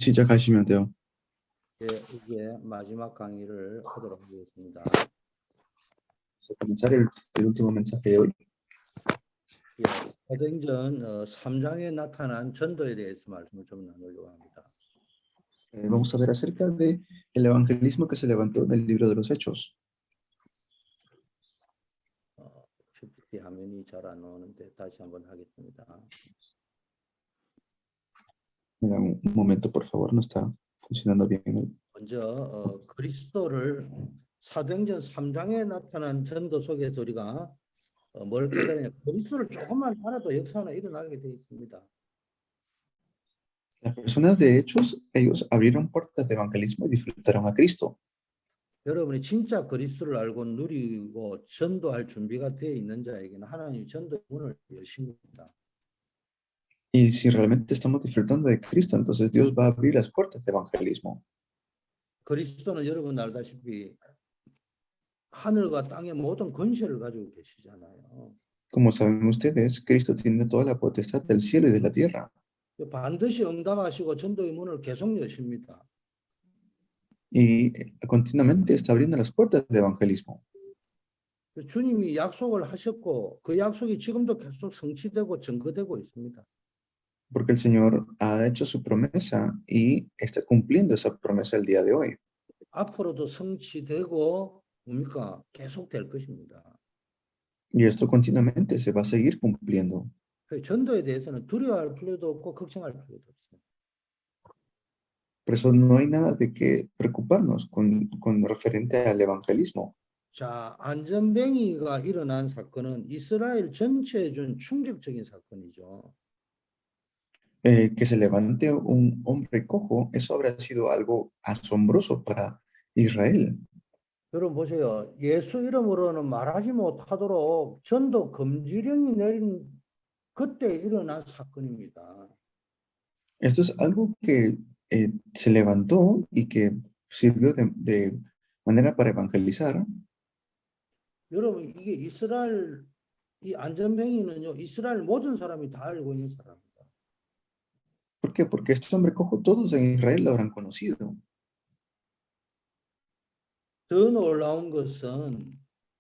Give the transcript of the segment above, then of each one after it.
시작하시면 돼요. 예, 이제 마지막 강의를 하도록 하겠습니다. Vamos a comenzar el último mensaje de hoy. 예, 사도행전 3장에 나타난 전도에 대해서 말씀을 좀 나누려고 합니다. Vamos a ver acerca de el evangelismo que se levantó en el libro de los Hechos. PPT 화면이 잘 안 나오는데 다시 한번 하겠습니다. Me da un momento, por favor, no está funcionando bien. 먼저 그리스도를 사도행전 3장에 나타난 전도 속에서 우리가 뭘 깨달으냐, 그리스도를 조금만 알아도 역사가 일어나게 되어 있습니다. Las personas de Hechos, ellos abrieron puertas de evangelismo y disfrutaron a Cristo. 여러분이 진짜 그리스도를 알고 누리고 전도할 준비가 되어 있는 자에게는 하나님이 전도 문을 여십니다. Y si realmente estamos disfrutando de Cristo, entonces Dios va a abrir las puertas de evangelismo. 그리스도는 여러분 알다시피 하늘과 땅의 모든 권세를 가지고 계시잖아요. Como saben ustedes, Cristo tiene toda la potestad del cielo y de la tierra. 반드시 응답하시고 전도의 문을 계속 여십니다. Y continuamente está abriendo las puertas de evangelismo. 주님이 약속을 하셨고 그 약속이 지금도 계속 성취되고 증거되고 있습니다. Porque el Señor ha hecho su promesa y está cumpliendo esa promesa el día de hoy. 앞으로도 성취되고 뭡니까? 계속 될 것입니다. Y esto continuamente se va a seguir cumpliendo. 전도에 대해서는 두려워할 필요도 없고 걱정할 필요도 없어요. Por eso no hay nada de qué preocuparnos con referente al evangelismo. 자, 안전뱅이가 일어난 사건은 이스라엘 전체에 준 충격적인 사건이죠. Que se levante un hombre cojo, eso habrá sido algo asombroso para Israel. 여러분 보세요. 예수 이름으로는 말하지 못하도록 전도 금지령이 내린 그때 일어난 사건입니다. Esto es algo que se levantó y que sirvió de manera para evangelizar. 여러분 이게 이스라엘 이 안전뱅이는요. 이스라엘 모든 사람이 다 알고 있는 사람입니다. ¿Por qué? Porque este hombre cojo todos en Israel lo habrán conocido. 더 놀라운 것은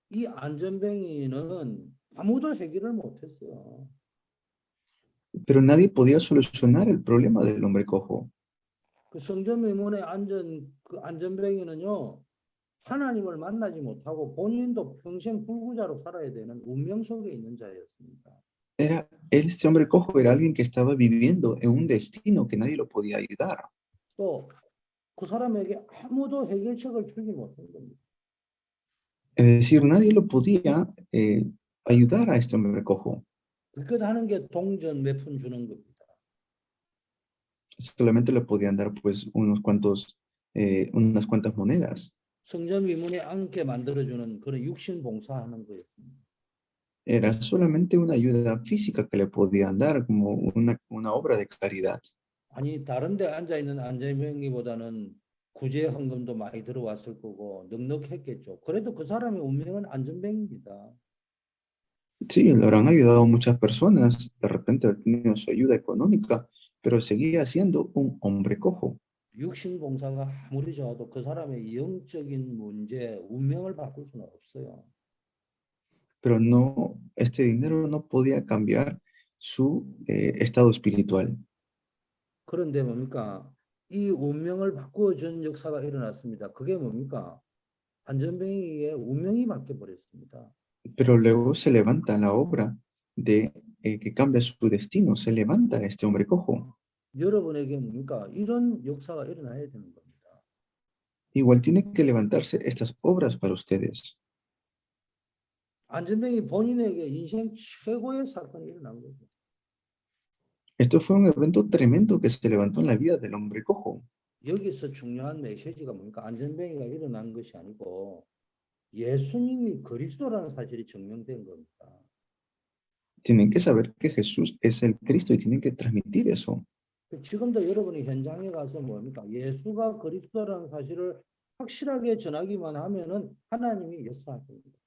이 안전뱅이는 아무도 해결을 못했어요. Pero nadie podía solucionar el problema del hombre cojo. 그 성전미문의 안전뱅이는요. 하나님을 만나지 못하고 본인도 평생 불구자로 살아야 되는 운명 속에 있는 자였습니다. Este hombre cojo era alguien que estaba viviendo en un destino que nadie lo podía ayudar. 또 그 사람에게 아무도 해결책을 주지 못한 겁니다. Es decir, nadie lo podía ayudar a este hombre cojo. 그것 하는 게 동전 몇 푼 주는 겁니다. Solamente le podían dar pues unas cuantas monedas. 성전 미문에 앉게 만들어주는 그런 육신 봉사하는 거였습니다. Era solamente una ayuda física que le podían dar como una obra de caridad. 아니 다른 데 앉아 있는 안전뱅이보다는 구제 헌금도 많이 들어왔을 거고 넉넉했겠죠. 그래도 그 사람의 운명은 안전뱅이입니다. Sí, le habrán ayudado a muchas personas, de repente ha tenido su ayuda económica, pero seguía siendo un hombre cojo. 육신 봉사가 아무리 좋아도 그 사람의 영적인 문제, 운명을 바꿀 수는 없어요. Pero no, este dinero no podía cambiar su estado espiritual. 그런데 뭡니까? 이 운명을 바꾸어 준 역사가 일어났습니다. 그게 뭡니까? 안전뱅이의 운명이 바뀌어 버렸습니다. Pero luego se levanta la obra de que cambia su destino, se levanta este hombre cojo. 여러분에게 뭡니까? 이런 역사가 일어나야 되는 겁니다. Igual tiene que levantarse estas obras para ustedes. 안전뱅이 본인에게 인생 최고의 사건이 일어난 거죠. Esto fue un evento tremendo que se levantó en la vida del hombre cojo. 여기서 중요한 메시지가 뭡니까? 안전뱅이가 일어난 것이 아니고 예수님이 그리스도라는 사실이 증명된 겁니다. Tienen que saber que Jesús es el Cristo y tienen que transmitir eso. 지금도 여러분이 현장에 가서 뭡니까? 예수가 그리스도라는 사실을 확실하게 전하기만 하면은 하나님이 역사하십니다.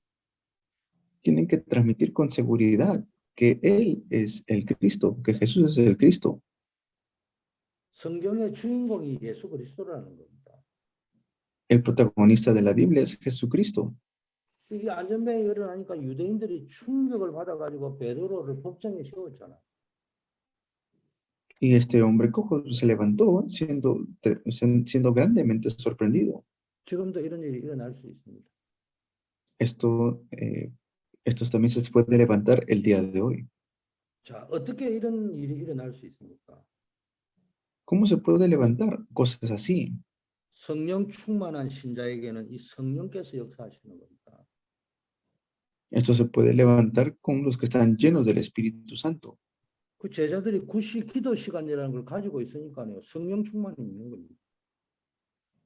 Tienen que transmitir con seguridad que Él es el Cristo, que Jesús es el Cristo. 성경의 주인공이 예수 그리스도라는 겁니다. El protagonista de la Biblia es Jesucristo. 이 안전병이 일어나니까 유대인들이 충격을 받아가지고 베드로를 법정에 세웠잖아. Y este hombre cojo se levantó siendo grandemente sorprendido. 지금도 이런 일이 일어날 수 있습니다. Esto, estos también se puede levantar el día de hoy. 자, 어떻게 이런 일이 일어날 수 있습니까? ¿Cómo se puede levantar cosas así? 성령 충만한 신자에게는 이 성령께서 역사하시는 겁니다. Esto se puede levantar con los que están llenos del Espíritu Santo. 그 제자들이 구시 기도 시간이라는 걸 가지고 있으니까요. 성령 충만이 있는 겁니다.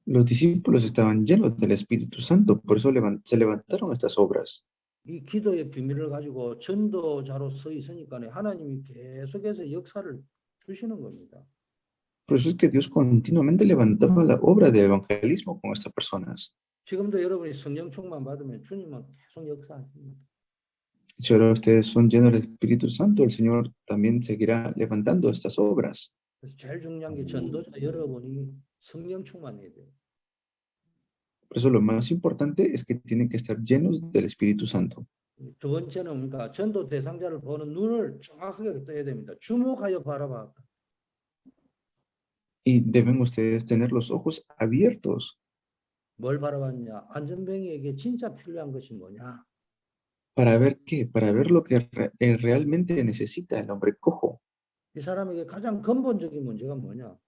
Los discípulos estaban llenos del Espíritu Santo, por eso se levantaron estas obras. 이 기도의 비밀을 가지고 전도자로 서 있으니까요. 하나님이 계속해서 역사를 주시는 겁니다. Por eso es que Dios continuamente levantaba la obra de evangelismo con estas personas. 지금도 여러분이 성령 충만 받으면 주님은 계속 역사하십니다. Si ahora ustedes son llenos del Espíritu Santo, el Señor también seguirá levantando estas obras. 그래서 제일 중요한 게 전도자 여러분이 성령 충만해야 돼요. Por eso lo más importante es que tienen que estar llenos del Espíritu Santo. 두 번째는 뭡니까? 전도 대상자를 보는 눈을 정확하게 떠야 됩니다. 주목하여 바라봐. Y deben ustedes tener los ojos abiertos. 뭘 바라봤냐? 안전병이에게 진짜 필요한 것이 뭐냐? ¿Para ver qué? Para ver lo que realmente necesita el hombre cojo. 이 사람에게 가장 근본적인 문제가 뭐냐?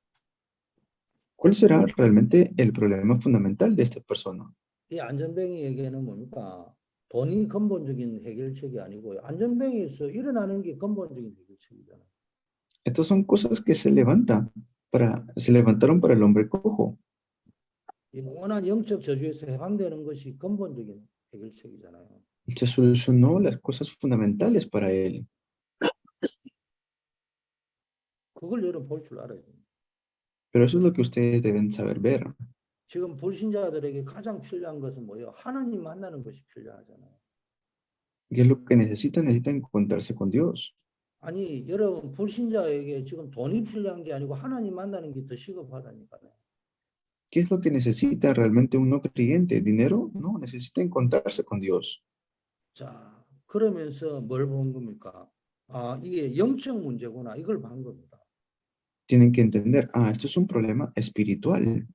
¿Cuál será realmente el problema fundamental de esta persona? 이 안전병이에게는 뭡니까? 돈이 근본적인 해결책이 아니고 안전병에서 일어나는 게 근본적인 해결책이잖아요. Estas son cosas que se levantaron para el hombre cojo. 이 원한 영적 저주에서 해방되는 것이 근본적인 해결책이잖아요. Se solucionó las cosas fundamentales para él. 그걸 여러분 볼 줄 알아야 돼요. Pero eso es lo que ustedes deben saber ver. 지금 불신자들에게 가장 필요한 것은 뭐예요? 하나님 만나는 것이 필요하잖아요. ¿Qué es lo que necesitan? Necesitan encontrarse con Dios. 아니 여러분 불신자에게 지금 돈이 필요한 게 아니고 하나님 만나는 게 더 시급하다니까요. ¿Qué es lo que necesita realmente un no creyente? ¿Dinero? No, necesita encontrarse con Dios. 자, 그러면서 뭘 본 겁니까? 아, 이게 영적 문제구나. 이걸 본 겁니다. Tienen que entender, esto es un problema espiritual.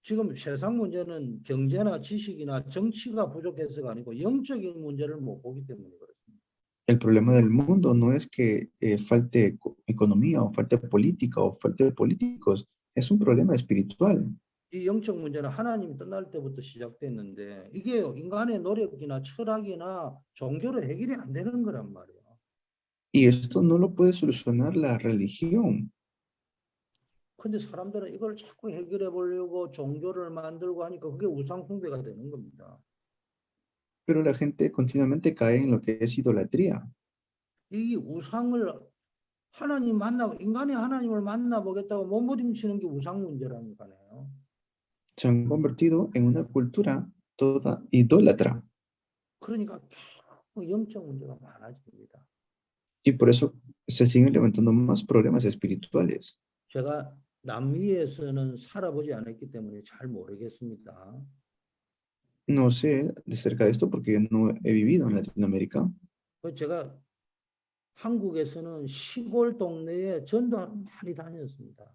지금 세상 문제는 경제나 지식이나 정치가 부족해서가 아니고 영적인 문제를 못 보기 때문에 그렇습니다. El problema del mundo no es que falte economía o falte política o falte políticos, es un problema espiritual. 이 영적 문제는 하나님이 떠날 때부터 시작됐는데 이게 인간의 노력이나 철학이나 종교로 해결이 안 되는 거란 말이에요. Y esto no lo puede solucionar la religión. 근데 사람들은 이걸 자꾸 해결해 보려고 종교를 만들고 하니까 그게 우상 숭배가 되는 겁니다. Pero la gente continuamente cae en lo que es idolatría. 이 우상을 하나님 만나고 인간이 하나님을 만나보겠다고 몸부림치는 게 우상 문제라니까요. Se han convertido en una cultura toda idólatra. 그러니까 계속 영적 문제가 많아집니다. Y por eso se siguen levantando más problemas espirituales. 제가 남미에서는 살아보지 않았기 때문에 잘 모르겠습니다. No sé de cerca de esto porque yo no he vivido en Latinoamérica. 제가 한국에서는 시골 동네에 전도하러 많이 다녔습니다.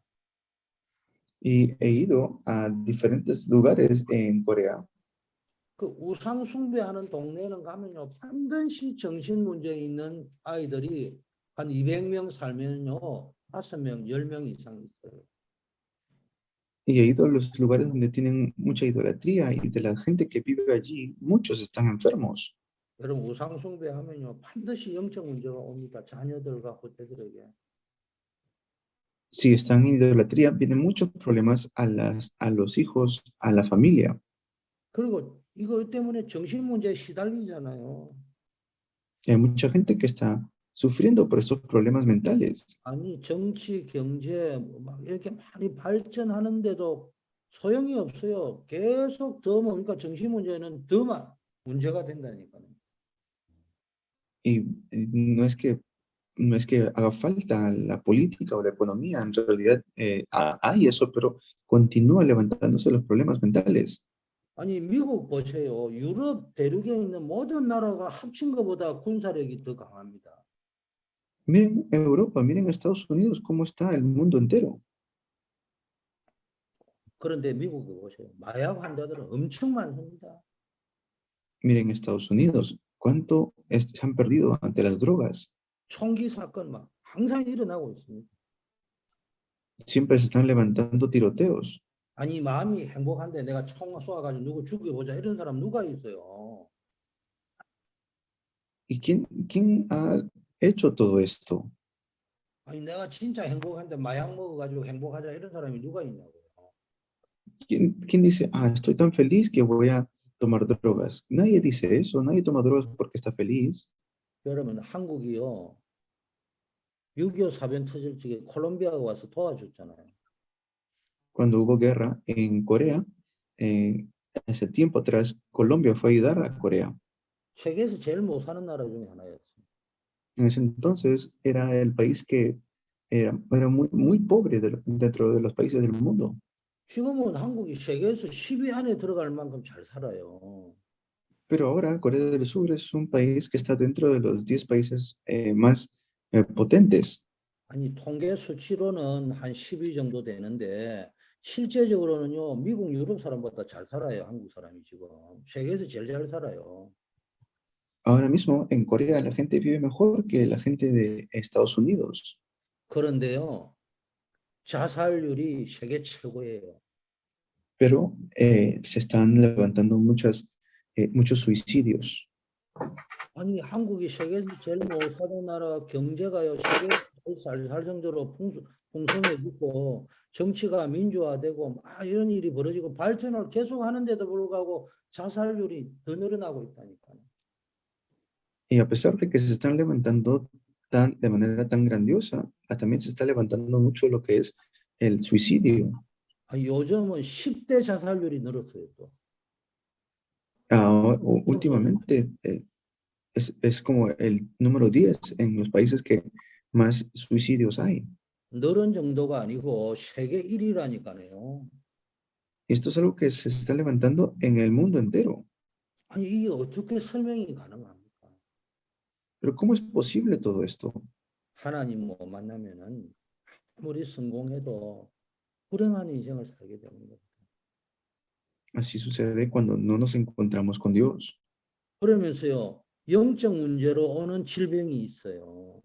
Y he ido a diferentes lugares en Corea. 그 우상 숭배하는 동네는 가면요 반드시 정신 문제 있는 아이들이 한 200명 살면요 5명, 10명 이상 있어요. Y he ido a los lugares donde tienen mucha idolatría y de la gente que vive allí, muchos están enfermos. 여러분 우상 숭배하면요 반드시 영적 문제가 옵니다. 자녀들과 후대들에게. Si están en idolatría, vienen muchos problemas a los hijos, a la familia. 그리고 이거 때문에 정신 문제에 시달리잖아요. Y hay mucha gente que está sufriendo por estos problemas mentales. 아니 정치, 경제 막 이렇게 많이 발전하는데도 소용이 없어요. 계속 더 뭡니까 정신 문제는 더 문제가 된다니까요. Y no es que No es que haga falta la política o la economía, en realidad hay eso, pero continúa levantándose los problemas mentales. 아니, 미국 보세요. 유럽 대륙에 있는 모든 나라가 합친 것보다 군사력이 더 강합니다. Miren Europa, miren Estados Unidos, cómo está el mundo entero. 그런데 미국에 보세요. 마약 환자들은 엄청 많습니다. Miren Estados Unidos, cuánto se han perdido ante las drogas. 총기 사건 막 항상 일어나고 있습니다. Siempre se están levantando tiroteos. 아니, 마음이 행복한데 내가 총 쏘아가지고 누구 죽여보자 이런 사람 누가 있어요? ¿Y quién ha hecho todo esto? 아니, 내가 진짜 행복한데 마약 먹어가지고 행복하자 이런 사람이 누가 있냐고요. ¿Quién dice, estoy tan feliz que voy a tomar drogas? Nadie dice eso, nadie toma drogas porque está feliz. 여러분, 한국이요. 6.25 사변 터질 적에 콜롬비아가 와서 도와줬잖아요. Cuando hubo guerra en Corea, hace tiempo atrás, Colombia fue a ayudar a Corea. 세계에서 제일 못 사는 나라 중에 하나였어요. En ese entonces era el país que era muy pobre dentro de los países del mundo. 지금은 한국이 세계에서 10위 안에 들어갈 만큼 잘 살아요. Pero ahora Corea del Sur es un país que está dentro de los 10 países más potentes. 아니, 통계 수치로는 한 10위 정도 되는데 실제적으로는요, 미국, 유럽 사람보다 잘 살아요, 한국 사람이 지금. 세계에서 제일 잘 살아요. Ahora mismo en Corea la gente vive mejor que la gente de Estados Unidos. 그런데요, 자살률이 세계 최고예요. Pero se están levantando muchos suicidios. 아니, 한국이 세계에서 제일 못 사는 나라 경제가요, 세계에서 살 정도로 풍성해지고 정치가 민주화되고 막 이런 일이 벌어지고 발전을 계속 하는데도 불구하고 자살률이 더 늘어나고 있다니까요. Y a pesar de que se están levantando de manera tan grandiosa, también se está levantando mucho lo que es el suicidio. 요즘은 10대 자살률이 늘었어요, 또. Últimamente es como el número 10 en los países que más suicidios hay. 늘은 정도가 아니고 세계 1위라니까요. Y esto es algo que se está levantando en el mundo entero. 아니, 이게 어떻게 설명이 가능합니까? Pero ¿cómo es posible todo esto? 하나님 못 만나면은 아무리 성공해도 불행한 인생을 살게 되는 겁니다. Así sucede cuando no nos encontramos con Dios. 그러면서요, 영적 문제로 오는 질병이 있어요.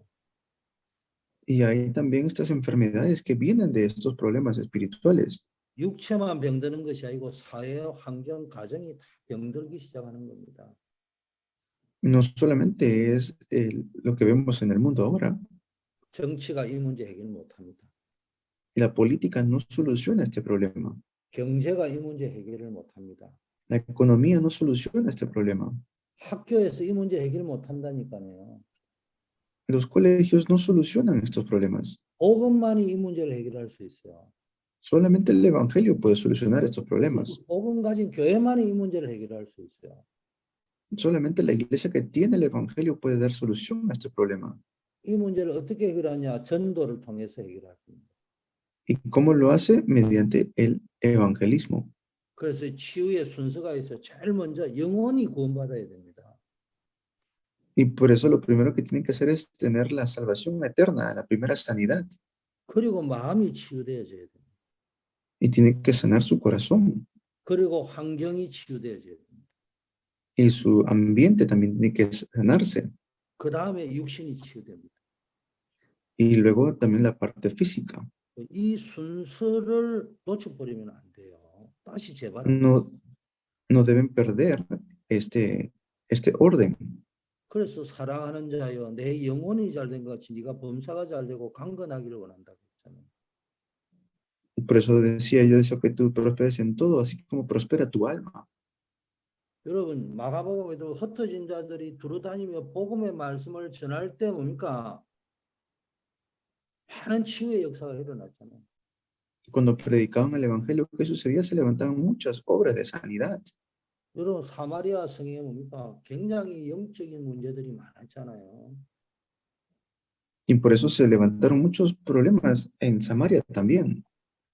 Y hay también estas enfermedades que vienen de estos problemas espirituales. 육체만 병드는 것이 아니고 사회, 환경, 가정이 다 병들기 시작하는 겁니다. No solamente es lo que vemos en el mundo ahora. 정치가 이 문제 해결 못합니다. La política no soluciona este problema. 경제가 이 문제 해결을 못합니다. La economía no soluciona este problema. 학교에서 이 문제 해결 못한다니까요. Los colegios no solucionan estos problemas. 복음만이 이 문제를 해결할 수 있어요. Solamente el evangelio puede solucionar estos problemas. 복음 가진 교회만이 이 문제를 해결할 수 있어요. Solamente la iglesia que tiene el evangelio puede dar solución a este problema. 이 문제를 어떻게 해결하냐? 전도를 통해서 해결합니다. ¿Y cómo lo hace? Mediante el evangelismo. 그래서 치유의 순서가 있어요. 제일 먼저 영혼이 구원받아야 됩니다. Y por eso lo primero que tienen que hacer es tener la salvación eterna, la primera sanidad. 그리고 마음이 치유되어져야 됩니다. Y tienen que sanar su corazón. 그리고 환경이 치유되어져야 됩니다. Y su ambiente también tiene que sanarse. 그 다음에 육신이 치유됩니다. Y luego también la parte física. 이 순서를 놓쳐버리면 안 돼요. 다시 재발. No deben perder este orden. 그래서 사랑하는 자여, 내 영혼이 잘된 것 같이 네가 범사가 잘되고 강건하기를 원한다고 했잖아요. Por eso decía, yo deseo que tú prosperes en todo, así como prospera tu alma. 여러분, 마가복음에도 흩어진 자들이 두루다니며 복음의 말씀을 전할 때 뭡니까? 많은 치유의 역사가 일어났잖아요. Cuando predicaban el evangelio, ¿qué sucedía? Se levantaban muchas obras de sanidad. 여러분, 사마리아 성에 뭡니까? 굉장히 영적인 문제들이 많았잖아요. Y por eso se levantaron muchos problemas en Samaria también.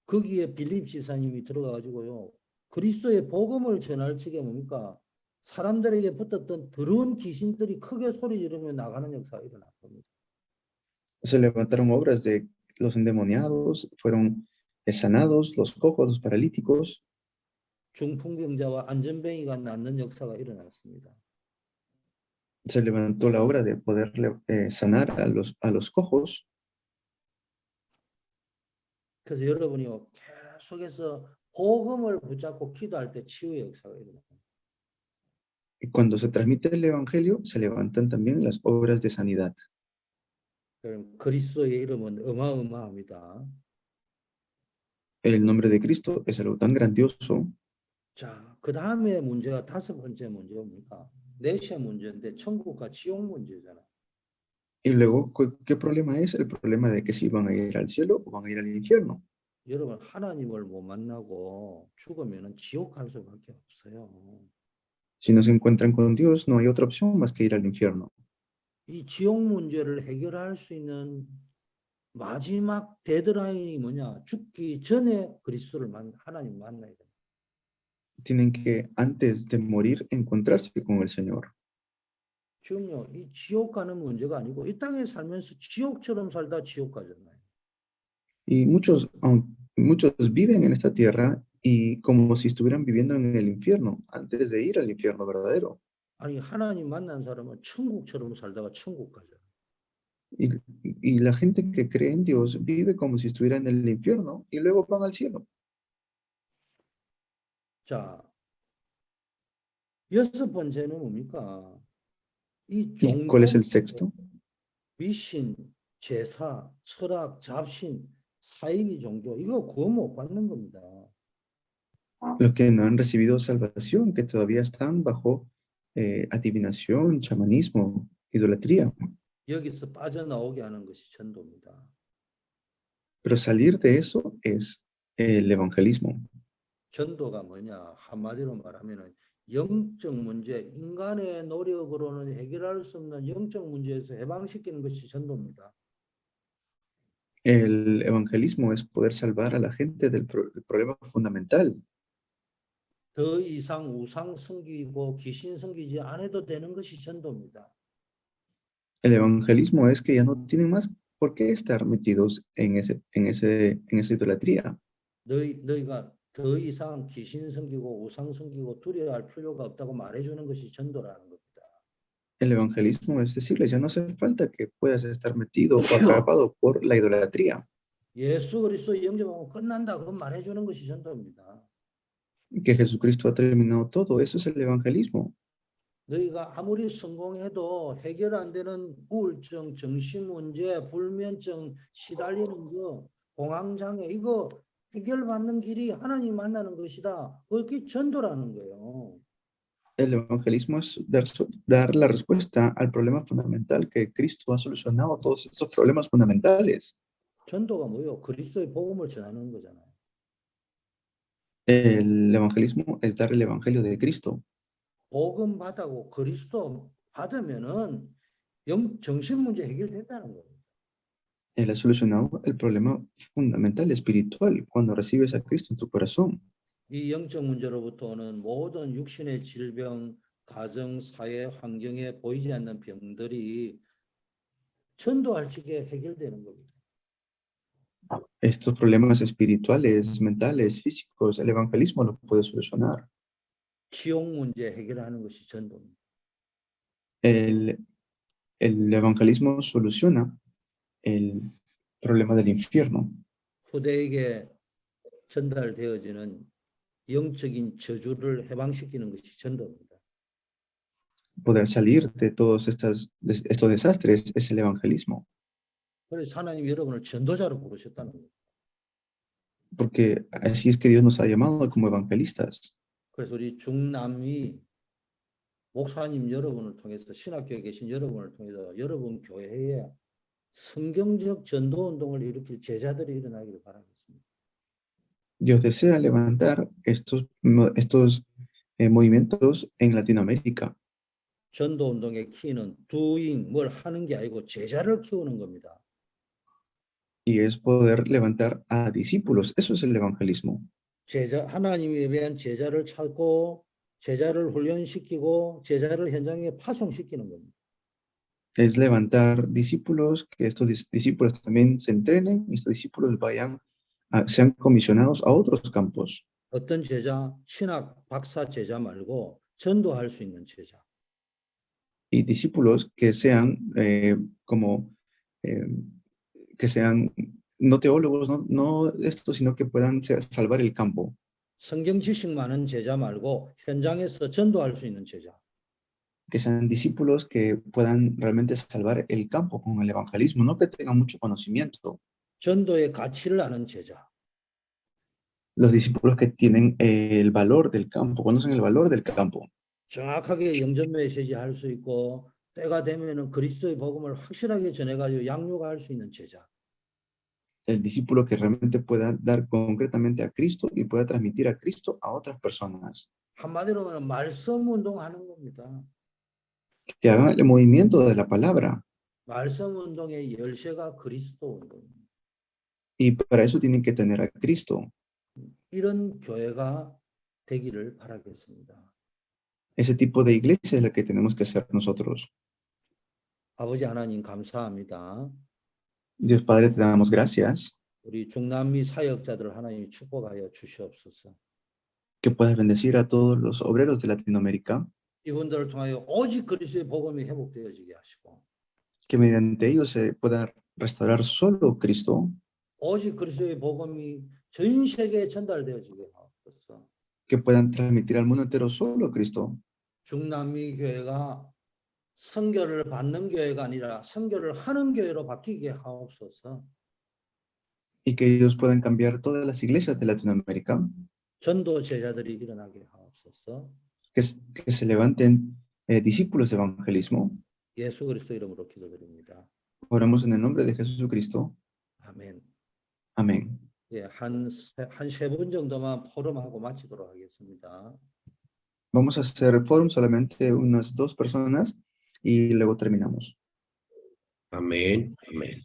거기에 빌립 지사님이 들어가가지고요. 그리스도의 복음을 전할 적에 뭡니까? 사람들에게 붙었던 더러운 귀신들이 크게 소리 지르며 나가는 역사가 일어날 겁니다. Se levantaron obras de los endemoniados, fueron sanados, los cojos, los paralíticos. 중풍병자와 안전뱅이가 낫는 역사가 일어났습니다. Se levantó la obra de poder sanar a los cojos. 그래서 여러분이요 계속해서 복음을 붙잡고 기도할 때 치유의 역사가 일어납니다. Y cuando se transmite el evangelio, se levantan también las obras de sanidad. 그럼 그리스도의 이름은 어마어마합니다. El nombre de Cristo es algo tan grandioso. 자, 그 다음에 문제가 다섯 번째 문제입니까? 넷째 문제인데 천국과 지옥 문제잖아. Y luego, ¿qué problema es? El problema de que si van a ir al cielo o van a ir al infierno. 여러분 하나님을 못 만나고 죽으면 지옥 갈 수밖에 없어요. Si no se encuentran con Dios, no hay otra opción más que ir al infierno. 이 지옥 문제를 해결할 수 있는 마지막 데드라인이 뭐냐? 죽기 전에 그리스도를 하나님 만나야 돼. Tienen que, antes de morir, encontrarse con el Señor. 지금요, 이 지옥 가는 문제가 아니고 이 땅에 살면서 지옥처럼 살다 지옥 가잖아요. Y muchos viven en esta tierra y como si estuvieran viviendo en el infierno, antes de ir al infierno verdadero. 아니 하나님 만난 사람은 천국처럼 살다가 천국 가잖아요. Y, y la gente que cree en Dios vive como si estuviera en el infierno y luego van al cielo. 자, 여섯 번째는 뭡니까? 이 ¿Y cuál es 종교, el sexto? 미신, 제사, 철학, 잡신, 사이비 종교 이거 구원 못 받는 겁니다. Los que no han recibido salvación, que todavía están bajo adivinación, chamanismo, idolatría. 여기서 빠져나오게 하는 것이 전도입니다. Pero salir de eso es el evangelismo. 전도가 뭐냐? 한마디로 말하면은 영적 문제, 인간의 노력으로는 해결할 수 없는 영적 문제에서 해방시키는 것이 전도입니다. El evangelismo es poder salvar a la gente del problema fundamental. 더 이상 우상 섬기고 귀신 섬기지 않아도 되는 것이 전도입니다. El evangelismo es que ya no tienen más por qué estar metidos en esa idolatría. 너희가 더 이상 귀신 섬기고 우상 섬기고 두려워할 필요가 없다고 말해주는 것이 전도라는 겁니다. El evangelismo es decirles, ya no hace falta que puedas estar metido o atrapado por la idolatría. 예수 그리스도 영접하고 끝난다 그건 말해주는 것이 전도입니다. Que Jesucristo ha terminado todo, eso es el evangelismo. 너희가 아무리 성공해도 해결 안 되는 우울증, 정신 문제, 불면증, 시달리는 거, 공황장애 이거 해결받는 길이 하나님 만나는 것이다. 그게 전도라는 거예요. El evangelismo es dar la respuesta al problema fundamental que Cristo ha solucionado todos estos problemas fundamentales. 전도가 뭐예요? 그리스도의 복음을 전하는 거잖아요. El evangelismo es dar el evangelio de Cristo. 복음 받고 그리스도 받으면은 정신 문제 해결됐다는 거예요. Él ha solucionado el problema fundamental espiritual cuando recibes a Cristo en tu corazón. 이 영적 문제로부터 오는 모든 육신의 질병, 가정, 사회, 환경에 보이지 않는 병들이 전도할 적에 해결되는 겁니다. Estos problemas espirituales, mentales, físicos, el evangelismo los puede solucionar. 지옥 문제 해결하는 것이 전도입니다. El evangelismo soluciona el problema del infierno. 후대에게 전달되어지는 영적인 저주를 해방시키는 것이 전도입니다. Poder salir de todos estos desastres es el evangelismo. 그래서 하나님 여러분을 전도자로 부르셨다는 거예요. Porque así es que Dios nos ha llamado como evangelistas. 그래서 우리 중남미 목사님 여러분을 통해서 신학교에 계신 여러분을 통해서 여러분 교회에 성경적 전도 운동을 일으킬 제자들이 일어나기를 바라겠습니다. Dios desea levantar estos movimientos en Latinoamérica. 전도 운동의 키는 doing 뭘 하는 게 아니고 제자를 키우는 겁니다. y es poder levantar a discípulos. Eso es el evangelismo. 하나님에 대한 제자를 찾고 제자를 훈련시키고 제자를 현장에 파송시키는 겁니다. Es levantar discípulos, que estos discípulos también se entrenen y estos discípulos sean comisionados a otros campos. 어떤 제자, 신학 박사 제자 말고 전도할 수 있는 제자. Y discípulos que sean eh, que sean no teólogos, no esto, sino que puedan salvar el campo. 성경 지식 많은 제자 말고 현장에서 전도할 수 있는 제자. Que sean discípulos que puedan realmente salvar el campo con el evangelismo, no que tengan mucho conocimiento. 전도의 가치를 아는 제자. Los discípulos que tienen el valor del campo, conocen el valor del campo. 정확하게 영접 메시지 할 수 있고 때가 되면은 그리스도의 복음을 확실하게 전해가지고 양육할 수 있는 제자. El discípulo que realmente pueda dar concretamente a Cristo y pueda transmitir a Cristo a otras personas. 한마디로 말하면 말씀 운동하는 겁니다. Que hagan el movimiento de la palabra. 말씀 운동의 열쇠가 그리스도 운동입니다. Y para eso tienen que tener a Cristo. 이런 교회가 되기를 바라겠습니다. Ese tipo de iglesia es la que tenemos que ser nosotros. 아버지 하나님 감사합니다. Dios Padre, te damos gracias. 우리 중남미 사역자들 하나님이 축복하여 주시옵소서. Que puedas bendecir a todos los obreros de Latinoamérica. 이분들을 통하여 오직 그리스도의 복음이 회복되어지게 하시고 Que mediante ellos se pueda restaurar solo Cristo. 오직 그리스도의 복음이 전 세계에 전달되어지게 하옵소서. Que puedan transmitir al mundo entero solo Cristo. 중남미 교회가 선교를 받는 교회가 아니라 선교를 하는 교회로 바뀌게 하옵소서. Y que ellos puedan cambiar todas las iglesias de Latinoamérica. 전도 제자들이 일어나게 하옵소서. Que se levanten discípulos de evangelismo. 예수 그리스도 이름으로 기도드립니다. Oramos en el nombre de Jesucristo. 아멘. Amén. 예, 한 세 분 정도만 포럼하고 마치도록 하겠습니다. Vamos a hacer forum solamente unas 2 personas y luego terminamos. Amén. Amén.